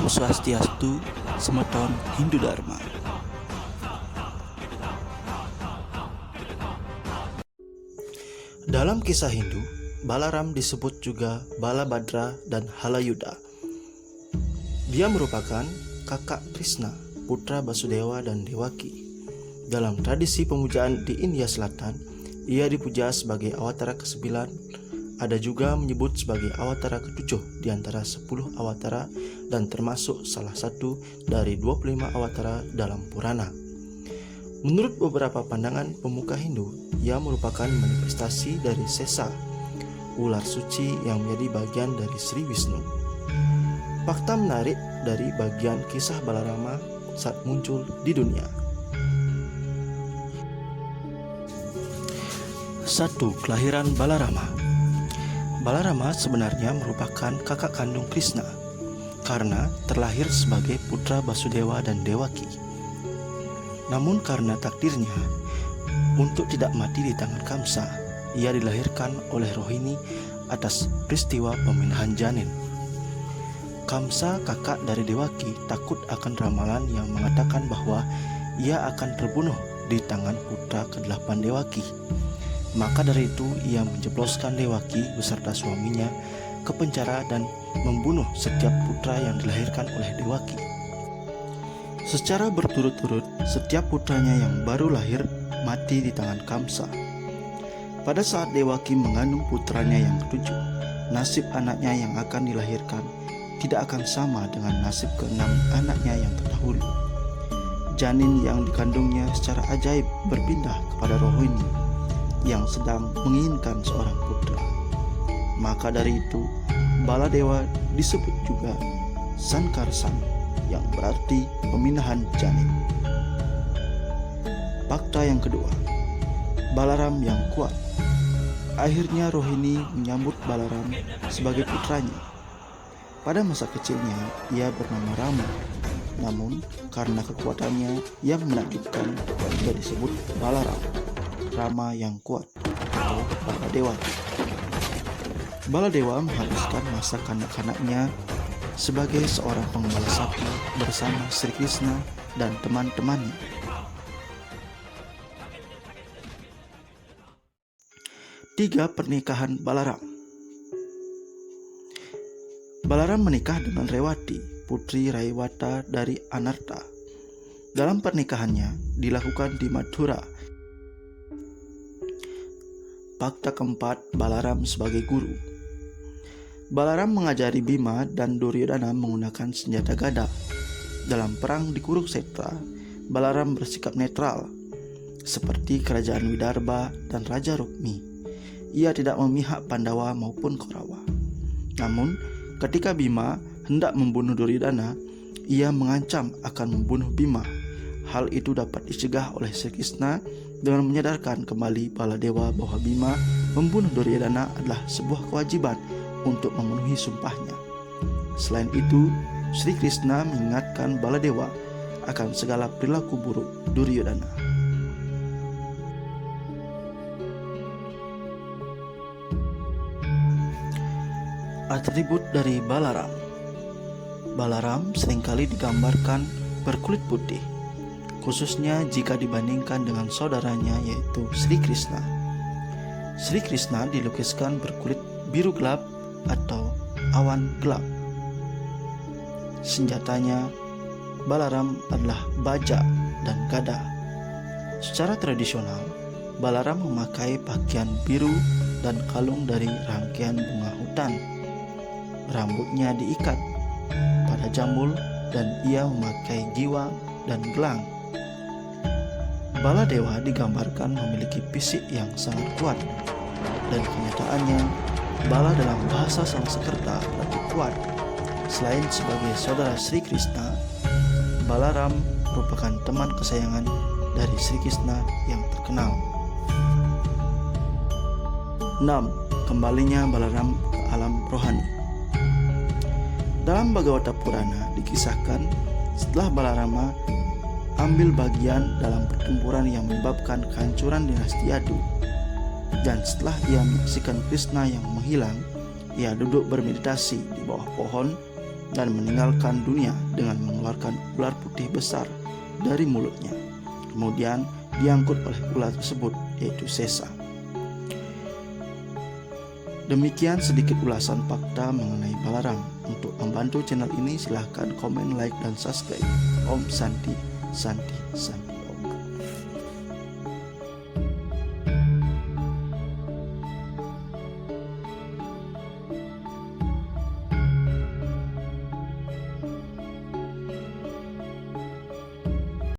Om Swastiastu, Semeton Hindu Dharma. Dalam kisah Hindu, Balaram disebut juga Balabhadra dan Halayuda. Dia merupakan kakak Krishna, putra Basudewa dan Dewaki. Dalam tradisi pemujaan di India Selatan, ia dipuja sebagai awatara ke-9. Ada juga menyebut sebagai awatara ke-7 di antara 10 awatara dan termasuk salah satu dari 25 awatara dalam Purana. Menurut beberapa pandangan pemuka Hindu, ia merupakan manifestasi dari Sesa, ular suci yang menjadi bagian dari Sri Wisnu. Fakta menarik dari bagian kisah Balarama saat muncul di dunia. 1. Kelahiran Balarama. Balarama sebenarnya merupakan kakak kandung Krishna karena terlahir sebagai putra Basudewa dan Dewaki. Namun karena takdirnya untuk tidak mati di tangan Kamsa, ia dilahirkan oleh Rohini atas peristiwa peminahan janin. Kamsa, kakak dari Dewaki, takut akan ramalan yang mengatakan bahwa ia akan terbunuh di tangan putra ke-8 Dewaki. Maka dari itu ia menjebloskan Dewaki beserta suaminya ke penjara dan membunuh setiap putra yang dilahirkan oleh Dewaki. Secara berturut-turut, setiap putranya yang baru lahir mati di tangan Kamsa. Pada saat Dewaki mengandung putranya yang ke-7, nasib anaknya yang akan dilahirkan tidak akan sama dengan nasib ke-6 anaknya yang terdahulu. Janin yang dikandungnya secara ajaib berpindah kepada Rohini yang sedang menginginkan seorang putra. Maka dari itu, Baladewa disebut juga Sankarsan, yang berarti peminahan janin. Fakta yang kedua, Balaram yang kuat. Akhirnya Rohini menyambut Balaram sebagai putranya. Pada masa kecilnya ia bernama Rama, namun karena kekuatannya yang menakjubkan ia disebut Balaram, Rama yang kuat atau Baladewa. Baladewa menghabiskan masa kanak-kanaknya sebagai seorang pengembala sapi bersama Sri Krishna dan teman-temannya. Tiga, pernikahan Balaram. Balaram menikah dengan Rewati, putri Raiwata dari Anarta. Dalam pernikahannya dilakukan di Mathura. Fakta keempat, Balaram sebagai guru. Balaram mengajari Bima dan Duryodhana menggunakan senjata gada. Dalam perang di Kurukshetra, Balaram bersikap netral, seperti kerajaan Widarbha dan Raja Rukmi. Ia tidak memihak Pandawa maupun Kaurawa. Namun, ketika Bima hendak membunuh Duryodhana, ia mengancam akan membunuh Bima. Hal itu dapat dicegah oleh Sri Krishna dengan menyadarkan kembali Baladewa bahwa Bima membunuh Duryodhana adalah sebuah kewajiban untuk memenuhi sumpahnya. Selain itu, Sri Krishna mengingatkan Baladewa akan segala perilaku buruk Duryodhana. Atribut dari Balaram. Balaram seringkali digambarkan berkulit putih, khususnya jika dibandingkan dengan saudaranya yaitu Sri Krishna. Sri Krishna dilukiskan berkulit biru gelap atau awan gelap. Senjatanya Balaram adalah baja dan gada. Secara tradisional, Balaram memakai pakaian biru dan kalung dari rangkaian bunga hutan. Rambutnya diikat pada jambul dan ia memakai giwang dan gelang. Baladewa digambarkan memiliki fisik yang sangat kuat, dan kenyataannya Bala dalam bahasa Sanskerta berarti kuat. Selain sebagai saudara Sri Krishna, Balaram merupakan teman kesayangan dari Sri Krishna yang terkenal. 6. Kembalinya Balaram ke alam rohani. Dalam Bhagavata Purana dikisahkan setelah Balarama ambil bagian dalam pertempuran yang menyebabkan kehancuran dinasti Yadu, dan setelah ia menyaksikan Krishna yang menghilang, ia duduk bermeditasi di bawah pohon dan meninggalkan dunia dengan mengeluarkan ular putih besar dari mulutnya. Kemudian diangkut oleh ular tersebut, yaitu Sesa. Demikian sedikit ulasan fakta mengenai Balaram. Untuk membantu channel ini silahkan komen, like, dan subscribe. Om Santi, Santi, Santi.